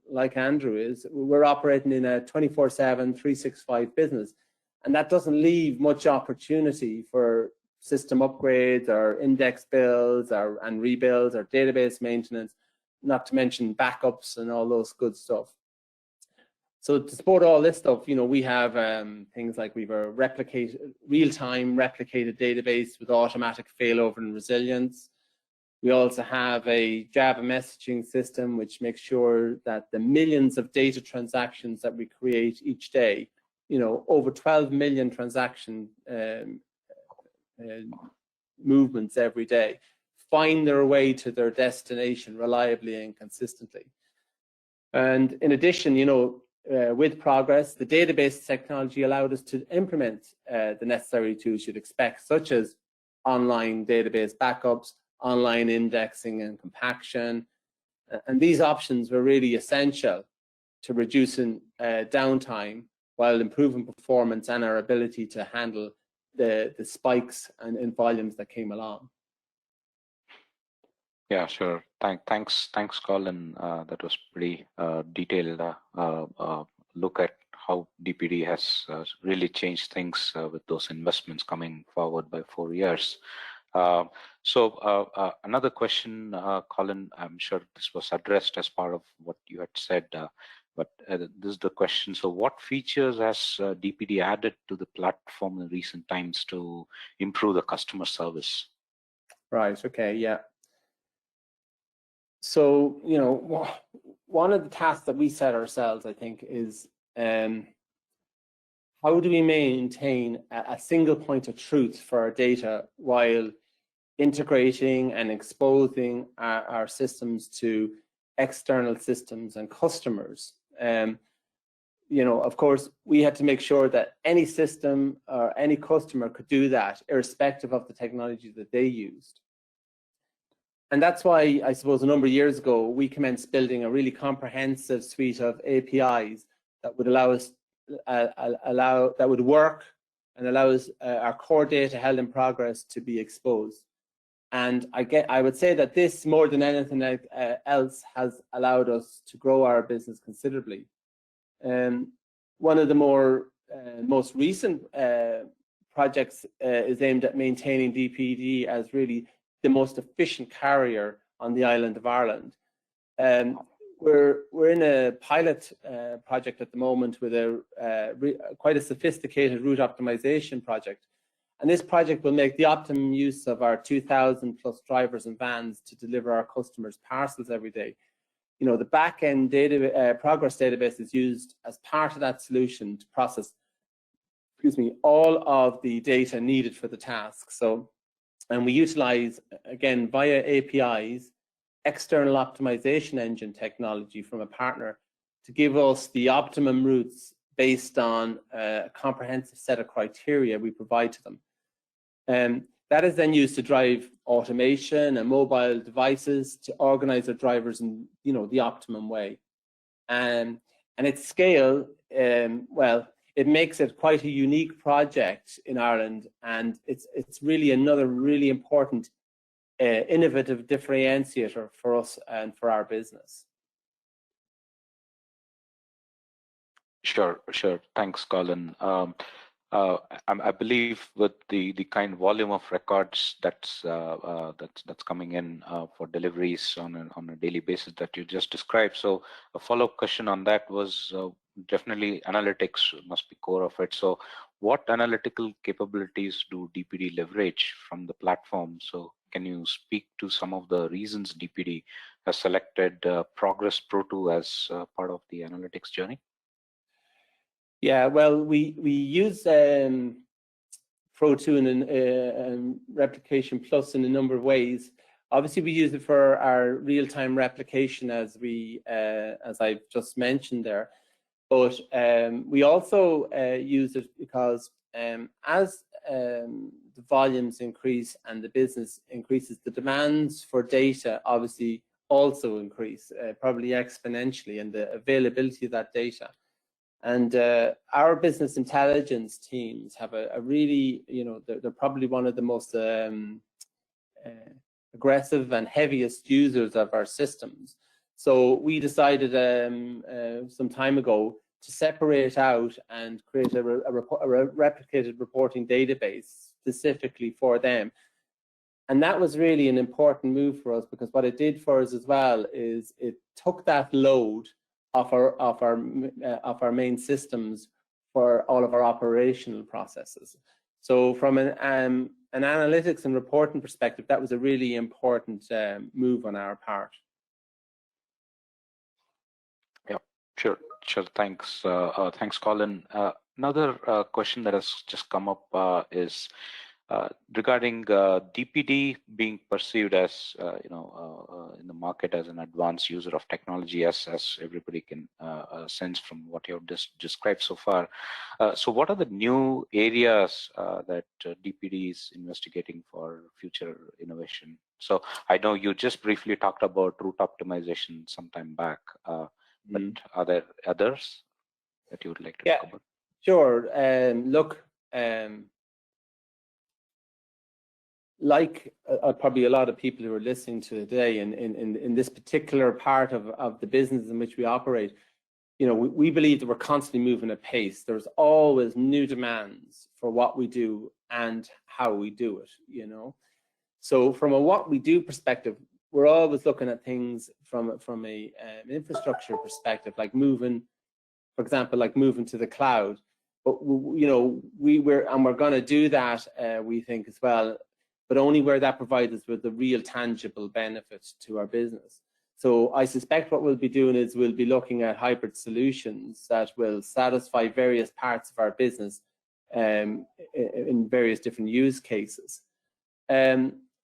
like Andrew is, we're operating in a 24/7, 365 business, and that doesn't leave much opportunity for system upgrades or index builds and rebuilds or database maintenance, not to mention backups and all those good stuff. So to support all this stuff, you know, we have things like we've a real-time replicated database with automatic failover and resilience. We also have a Java messaging system which makes sure that the millions of data transactions that we create each day, you know, over 12 million transaction movements every day, find their way to their destination reliably and consistently. And in addition, you know, with Progress, the database technology allowed us to implement the necessary tools you'd expect, such as online database backups, online indexing and compaction, And these options were really essential to reducing downtime while improving performance and our ability to handle the spikes and in volumes that came along. Yeah, sure. Thanks, Colin. That was pretty detailed look at how DPD has really changed things with those investments coming forward by 4 years. So another question, Colin, I'm sure this was addressed as part of what you had said, but this is the question. So what features has DPD added to the platform in recent times to improve the customer service? Right, okay, yeah. So, you know, one of the tasks that we set ourselves, I think, is how do we maintain a single point of truth for our data while integrating and exposing our systems to external systems and customers. You know, of course, we had to make sure that any system or any customer could do that, irrespective of the technology that they used. And that's why, I suppose, a number of years ago, we commenced building a really comprehensive suite of APIs that would allow us, that would work and allow us our core data held in progress to be exposed. And I would say that this, more than anything else, has allowed us to grow our business considerably. One of the most recent projects is aimed at maintaining DPD as really the most efficient carrier on the island of Ireland. We're in a pilot project at the moment with quite a sophisticated route optimization project. And this project will make the optimum use of our 2,000 plus drivers and vans to deliver our customers parcels every day. You know, the back-end data Progress database is used as part of that solution to process, all of the data needed for the task. So, and we utilize, again, via APIs, external optimization engine technology from a partner to give us the optimum routes based on a comprehensive set of criteria we provide to them. That is then used to drive automation and mobile devices to organize their drivers in, you know, the optimum way. And its scale, well, it makes it quite a unique project in Ireland, and it's really another really important innovative differentiator for us and for our business. Sure. Thanks, Colin. I believe with the kind of volume of records that's coming in for deliveries on a daily basis that you just described. So a follow-up question on that was definitely analytics must be core of it. So what analytical capabilities do DPD leverage from the platform? So can you speak to some of the reasons DPD has selected Progress Pro 2 as part of the analytics journey? Yeah, well, we use Pro 2 and Replication Plus in a number of ways. Obviously, we use it for our real-time replication, as I've just mentioned there. But we also use it because as the volumes increase and the business increases, the demands for data obviously also increase, probably exponentially, and the availability of that data. And our business intelligence teams have a really, you know, they're probably one of the most aggressive and heaviest users of our systems. So we decided some time ago to separate out and create a replicated reporting database specifically for them. And that was really an important move for us, because what it did for us as well is it took that load off our main systems for all of our operational processes. So from an analytics and reporting perspective, that was a really important move on our part. Yeah, sure. Thanks, thanks, Colin. Another question that has just come up is Regarding DPD being perceived as in the market as an advanced user of technology, as everybody can sense from what you have described so far. So what are the new areas that DPD is investigating for future innovation? So I know you just briefly talked about route optimization some time back, but are there others that you would like to talk about? Sure. Look, like probably a lot of people who are listening to today, in this particular part of the business in which we operate, we believe that we're constantly moving at pace. There's always new demands for what we do and how we do it. So from a what we do perspective, we're always looking at things from an infrastructure perspective, like moving, for example, like moving to the cloud. But we're going to do that, we think as well, but only where that provides us with the real tangible benefit to our business. So I suspect what we'll be doing is we'll be looking at hybrid solutions that will satisfy various parts of our business in various different use cases.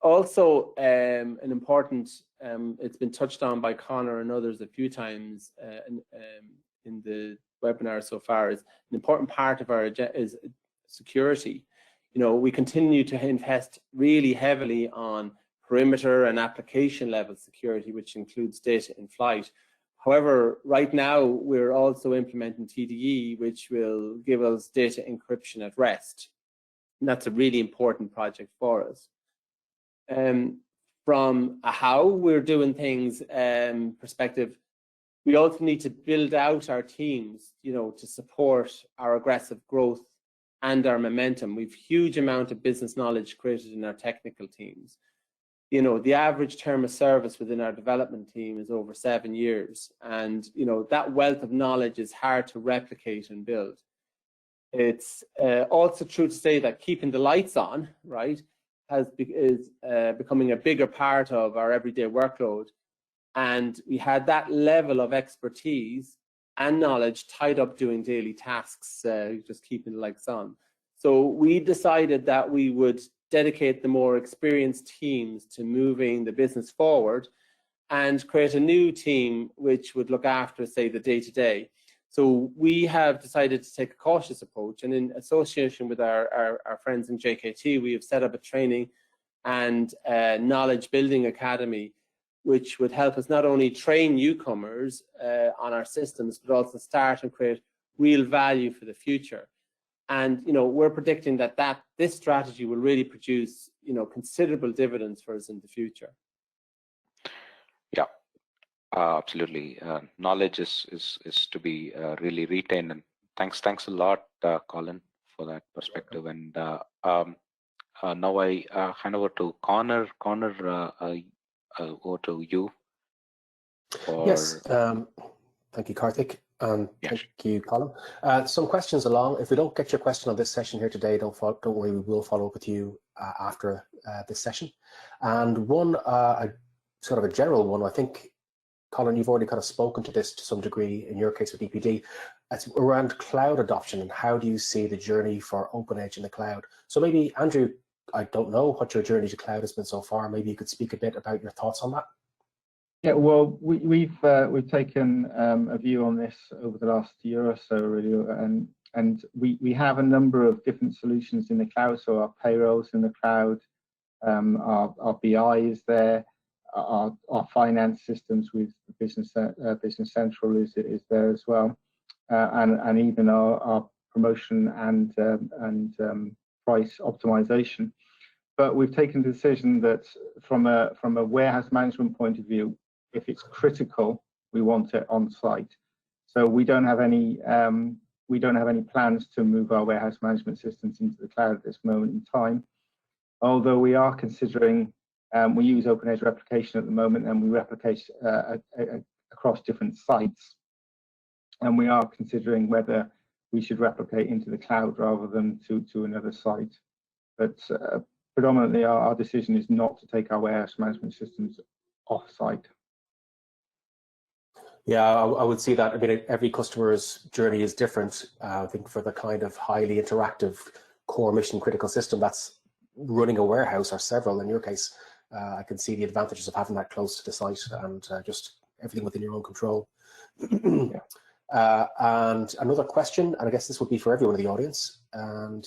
Also, an important, it's been touched on by Connor and others a few times in the webinar so far, is an important part of our agenda is security. We continue to invest really heavily on perimeter and application level security, which includes data in flight. However, right now we're also implementing TDE, which will give us data encryption at rest. And that's a really important project for us. From a how we're doing things perspective, we also need to build out our teams, to support our aggressive growth and our momentum. We've huge amount of business knowledge created in our technical teams. The average term of service within our development team is over 7 years, and that wealth of knowledge is hard to replicate and build. It's also true to say that keeping the lights on, right, is becoming a bigger part of our everyday workload, and we had that level of expertise and knowledge tied up doing daily tasks, just keeping the lights on. So we decided that we would dedicate the more experienced teams to moving the business forward and create a new team which would look after, say, the day-to-day. So we have decided to take a cautious approach, and in association with our friends in JKT, we have set up a training and knowledge building academy, which would help us not only train newcomers on our systems, but also start and create real value for the future. And we're predicting that this strategy will really produce considerable dividends for us in the future. Yeah, absolutely. Knowledge is to be really retained, and thanks a lot, Colin, for that perspective. And now I hand over to Connor. Connor, over to you. Yes, thank you, Karthik, and thank you, Colin. Some questions along. If we don't get your question on this session here today, don't worry, we will follow up with you after this session. And one, sort of a general one, I think, Colin, you've already kind of spoken to this to some degree in your case with DPD. It's around cloud adoption, and how do you see the journey for OpenEdge in the cloud? So maybe, Andrew, I don't know what your journey to cloud has been so far. Maybe you could speak a bit about your thoughts on that. Yeah, well, we've taken a view on this over the last year or so, really, and we have a number of different solutions in the cloud. So our payroll's in the cloud, our BI is there, our finance systems with Business Central is there as well, and even our promotion and price optimization. But we've taken the decision that from a warehouse management point of view, if it's critical, we want it on site. So we don't have any plans to move our warehouse management systems into the cloud at this moment in time. Although we are considering, we use OpenEdge replication at the moment, and we replicate across different sites. And we are considering whether we should replicate into the cloud rather than to another site. But predominantly, our decision is not to take our warehouse management systems off-site. Yeah, I would see that. I mean, every customer's journey is different. I think for the kind of highly interactive core mission critical system, that's running a warehouse or several in your case, I can see the advantages of having that close to the site and just everything within your own control. And another question, and I guess this would be for everyone in the audience, and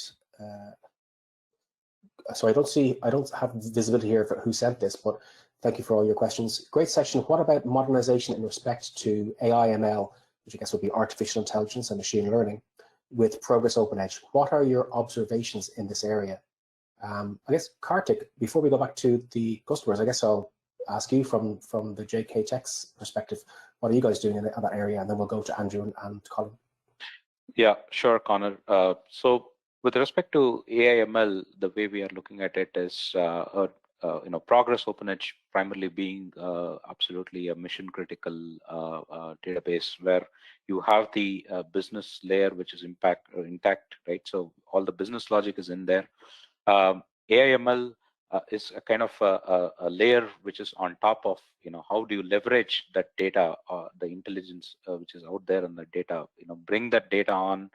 so I don't have visibility here for who sent this, but thank you for all your questions. Great session. What about modernization in respect to AI ML, which I guess would be artificial intelligence and machine learning, with Progress OpenEdge? What are your observations in this area? I guess, Kartik, before we go back to the customers, I guess I'll ask you from the JK Tech's perspective, what are you guys doing in that area? And then we'll go to Andrew and Colin. Yeah, sure, Connor. So with respect to AI/ML, the way we are looking at it is, Progress OpenEdge primarily being absolutely a mission-critical database where you have the business layer which is intact, right? So all the business logic is in there. AI/ML is a kind of a layer which is on top of, how do you leverage that data, the intelligence which is out there in the data, bring that data on.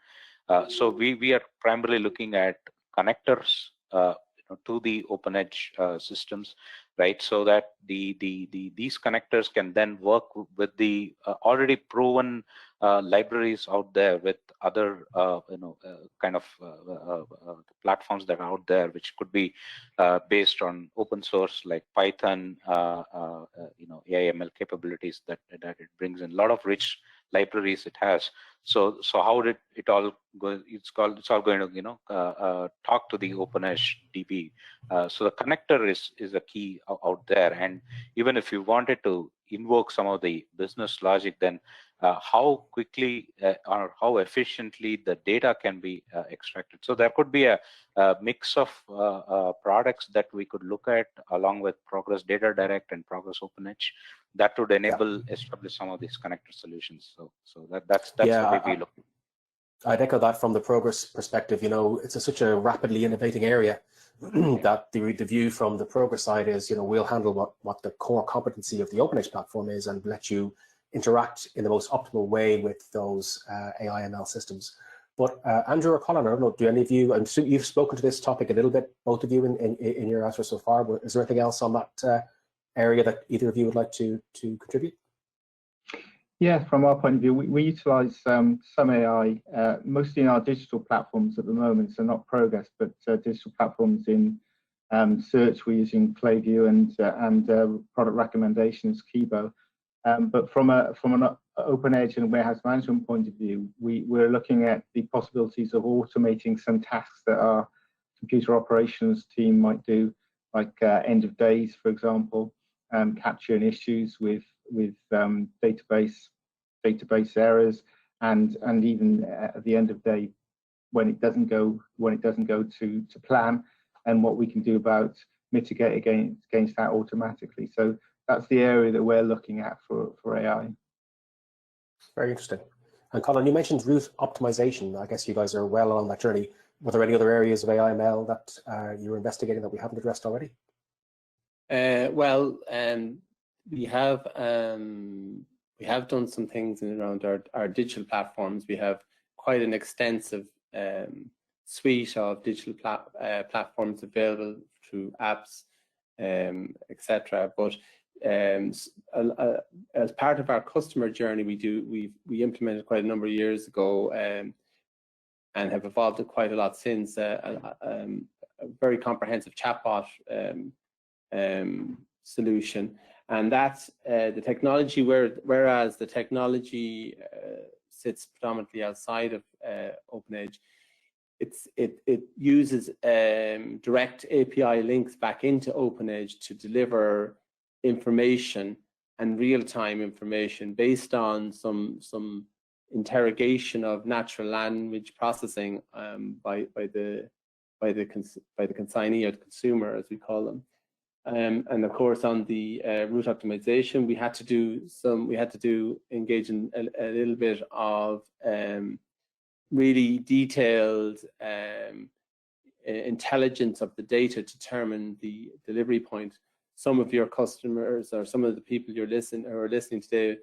So we are primarily looking at connectors to the OpenEdge systems, right? So that these connectors can then work with the already proven libraries out there with other kind of platforms that are out there, which could be based on open source like Python, AI/ML capabilities that it brings in. A lot of rich libraries it has. So how did it all go? It's all going to talk to the OpenEdge DB. So the connector is a key out there. And even if you wanted to invoke some of the business logic, then how quickly or how efficiently the data can be extracted. So there could be a mix of products that we could look at along with Progress Data Direct and Progress OpenEdge that would enable establish some of these connector solutions. So that's the way we look. I'd echo that from the Progress perspective. It's such a rapidly innovating area that the view from the Progress side is, we'll handle what the core competency of the OpenEdge platform is and let you interact in the most optimal way with those AI/ML systems. But Andrew or Colin, I don't know, do any of you, I'm assuming you've spoken to this topic a little bit, both of you in your answer so far, but is there anything else on that area that either of you would like to contribute? Yeah, from our point of view, we utilize some AI, mostly in our digital platforms at the moment, so not Progress, but digital platforms in search. We're using Clayview and product recommendations, Kibo. But from an OpenEdge and warehouse management point of view, we're looking at the possibilities of automating some tasks that our computer operations team might do, like end of days, for example, capturing issues with database errors, and even at the end of day when it doesn't go to plan, and what we can do about mitigate against that automatically. So that's the area that we're looking at for AI. Very interesting. And Colin, you mentioned route optimization. I guess you guys are well on that journey. Were there any other areas of AI/ML that you're investigating that we haven't addressed already? We have done some things in around our digital platforms. We have quite an extensive suite of digital platforms available through apps, etc. But as part of our customer journey, we implemented quite a number of years ago and have evolved it quite a lot since, a very comprehensive chatbot solution. And that's the technology, whereas the technology sits predominantly outside of OpenEdge, it uses direct API links back into OpenEdge to deliver information and real-time information based on some interrogation of natural language processing by the consignee or the consumer, as we call them. And of course, on the route optimization, we had to engage in a little bit of really detailed intelligence of the data to determine the delivery point. Some of your customers or some of the people who are listening today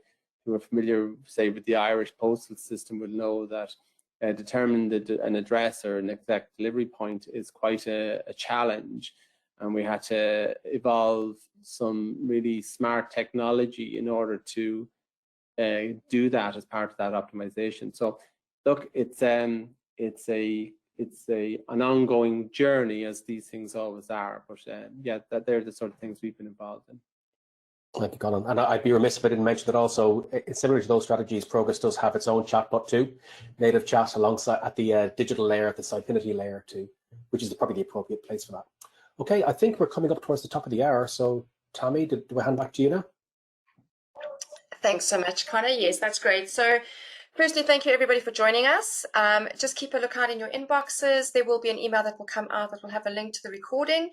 who are familiar, say, with the Irish postal system will know that determining an address or an exact delivery point is quite a challenge, and we had to evolve some really smart technology in order to do that as part of that optimization. So look, it's an ongoing journey, as these things always are, but yeah, they're the sort of things we've been involved in. Thank you, Colin. And I'd be remiss if I didn't mention that also, similar to those strategies, Progress does have its own chatbot too, native chat alongside at the digital layer, at the Scifinity layer too, which is probably the appropriate place for that. Okay, I think we're coming up towards the top of the hour. So Tammy, do I hand back to you now? Thanks so much, Connor. Yes, that's great. So firstly, thank you everybody for joining us. Just keep a lookout in your inboxes. There will be an email that will come out that will have a link to the recording.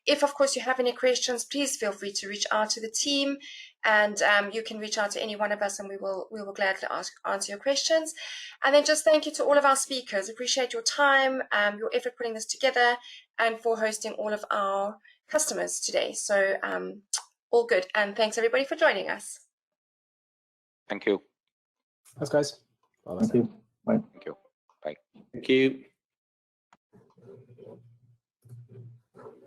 If, of course, you have any questions, please feel free to reach out to the team, and you can reach out to any one of us, and we will gladly answer your questions. And then just thank you to all of our speakers. Appreciate your time, your effort putting this together, and for hosting all of our customers today. So all good, and thanks everybody for joining us. Thank you. Thanks, guys. Thank you. Bye. Thank you. Bye. Thank you.